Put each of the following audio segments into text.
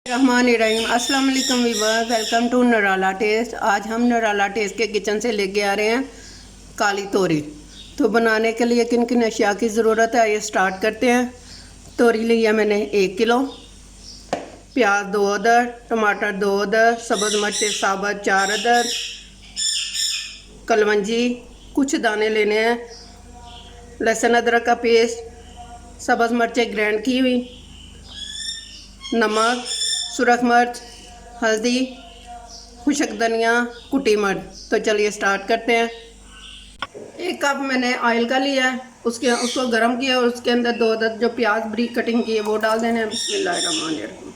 रहमानिर्रहीम। अस्सलाम वालेकुम Weaver, welcome to नराला test. आज हम नराला टेस्ट के किचन से लेके आ रहे हैं काली तोरी। तो बनाने के लिए किन किन अशिया की ज़रूरत है ये स्टार्ट करते हैं। तोरी ली है मैंने 1 किलो, प्याज 2 अदर, टमाटर 2 अदर, सब्ज़ मिर्च साबुत 4 अदर, कलवंजी कुछ दाने लेने हैं, लहसुन अदरक का पेस्ट, सब्ज़ मिर्चें ग्राइंड की हुई, नमक, सुरख मिर्च, हल्दी, खुशक धनिया, कुटी मिर्च। तो चलिए स्टार्ट करते हैं। 1 कप मैंने ऑयल का लिया है, उसको गर्म किया और उसके अंदर 2 अदद जो प्याज ब्रीक कटिंग की है वो डाल देने हैं। बिस्मिल्लाहिर्रहमानिर्रहीम।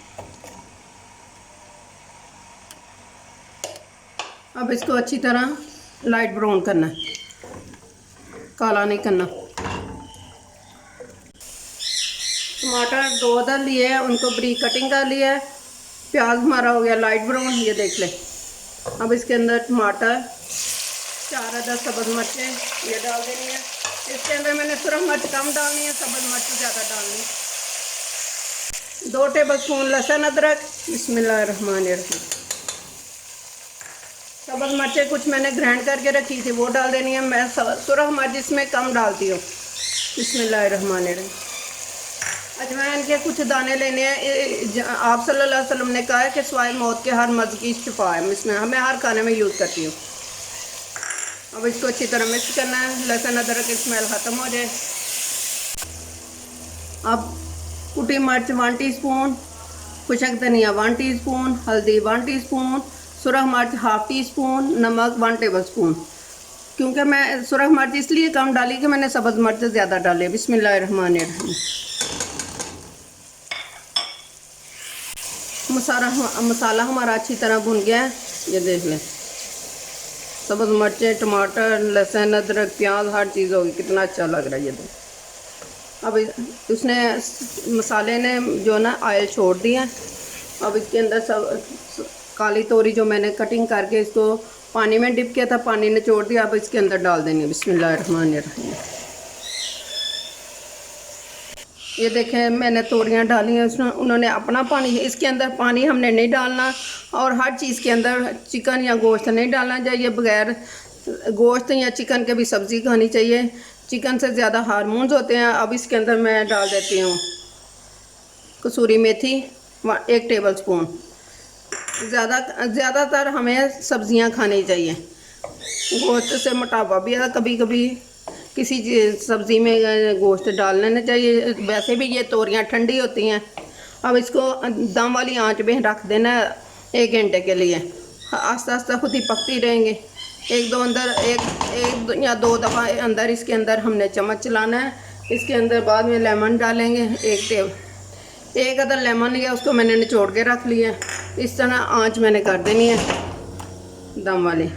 अब इसको अच्छी तरह लाइट ब्राउन करना है, काला नहीं करना। टमाटर 2 अदद लिए हैं, उनको ब्रीक कटिंग कर लिया है। प्याज हमारा हो गया लाइट ब्राउन, ये देख ले। अब इसके अंदर टमाटर 4 अदद, सब्ज़ मिर्चें ये डाल देनी है। इसके अंदर मैंने सुरख मिर्च कम डालनी है, सब्ज़ मिर्च ज़्यादा डालनी। 2 टेबल स्पून लहसुन अदरक। बिस्मिल्लाहिर्रहमानिर्रहीम। सब्ज़ मिर्चें कुछ मैंने ग्राइंड करके रखी थी वो डाल देनी है। मैं सुरख मिर्च इसमें कम डालती हूँ। बिस्मिल्लाहिर्रहमानिर्रहीम। अजवाइन के कुछ दाने लेने हैं। आप सल्लल्लाहु अलैहि वसल्लम ने कहा है कि सवाए मौत के हर मर्ज़ की शिफा है। इसमें मैं हर खाने में यूज़ करती हूँ। अब इसको अच्छी तरह मिक्स करना है, लहसुन अदरक की स्मेल ख़त्म हो जाए। अब कुटी मिर्च 1 टीस्पून, खुशक धनिया 1 टीस्पून, हल्दी 1 टीस्पून, सुरख मिर्च ½ टीस्पून, नमक 1 टेबल स्पून। क्योंकि मैं सुरख मिर्च इसलिए कम डाली कि मैंने सब्ज़ मिर्च ज़्यादा डाली। बिस्मिल्लाहिर्रहमानिर्रहीम। मसाला हमारा अच्छी तरह भुन गया है, ये देख लें। सब्ज़ मिर्चें, टमाटर, लहसुन अदरक, प्याज हर चीज़ होगी, कितना अच्छा लग रहा है ये देख। अब उसने मसाले ने जो ना ऑयल छोड़ दिया। अब इसके अंदर सब काली तोरी जो मैंने कटिंग करके इसको पानी में डिप किया था, पानी ने छोड़ दिया। अब इसके अंदर डाल देंगे। बिस्मिल्लाहिर्रहमानिर्रहीम। ये देखें मैंने तोरियां डाली हैं, उसने उन्होंने अपना पानी, इसके अंदर पानी हमने नहीं डालना। और हर चीज़ के अंदर चिकन या गोश्त नहीं डालना चाहिए। बगैर गोश्त या चिकन के भी सब्ज़ी खानी चाहिए। चिकन से ज़्यादा हार्मोन्स होते हैं। अब इसके अंदर मैं डाल देती हूँ कसूरी मेथी 1 टेबल स्पून। ज़्यादातर हमें सब्ज़ियाँ खानी चाहिए। गोश्त से मोटापा भी है, कभी कभी किसी सब्ज़ी में गोश्त डाल लेना चाहिए। वैसे भी ये तोरियां ठंडी होती हैं। अब इसको दम वाली आंच पे रख देना 1 घंटे के लिए। आस्ता आस्ता खुद ही पकती रहेंगे। एक या दो दफ़ा अंदर इसके अंदर हमने चम्मच चलाना है। इसके अंदर बाद में लेमन डालेंगे। 1 अदर लेमन लिया, उसको मैंने निचोड़ के रख लिया। इस तरह आंच मैंने कर देनी है दम वाली।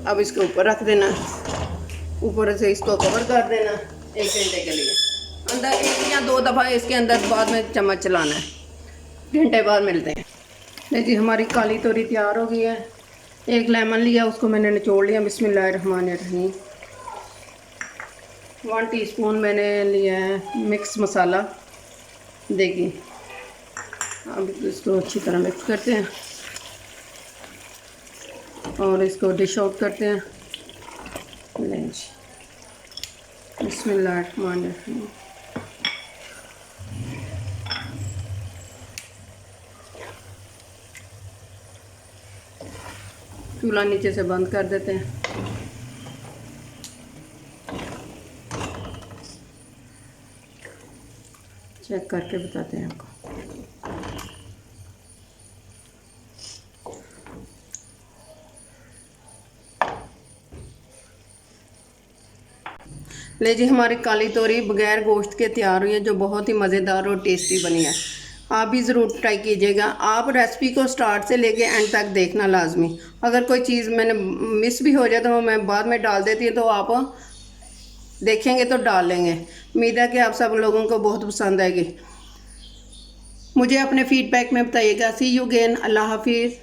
अब इसके ऊपर रख देना, ऊपर से इसको कवर कर देना 1 घंटे के लिए। अंदर 1 या 2 दफ़ा इसके अंदर बाद में चम्मच चलाना है। घंटे बाद मिलते हैं। नहीं जी, हमारी काली तोरी तैयार हो गई है। 1 लेमन लिया, उसको मैंने निचोड़ लिया। बिस्मिल्लाहिर्रहमानिर्रहीम। 1 टीस्पून मैंने लिया है मिक्स मसाला देगी। अब इसको अच्छी तरह मिक्स करते हैं और इसको डिश आउट करते हैं। बिस्मिल्लाहिर्रहमानिर्रहीम। चूल्हा नीचे से बंद कर देते हैं। चेक करके बताते हैं आपको। ले जी, हमारी काली तोरी बगैर गोश्त के तैयार हुई है, जो बहुत ही मज़ेदार और टेस्टी बनी है। आप भी ज़रूर ट्राई कीजिएगा। आप रेसिपी को स्टार्ट से लेके एंड तक देखना लाजमी। अगर कोई चीज़ मैंने मिस भी हो जाए तो मैं बाद में डाल देती हूँ, तो आप देखेंगे तो डाल लेंगे। उम्मीद है कि आप सब लोगों को बहुत पसंद आएगी। मुझे अपने फीडबैक में बताइएगा। सी यू अगेन। अल्लाह हाफिज़।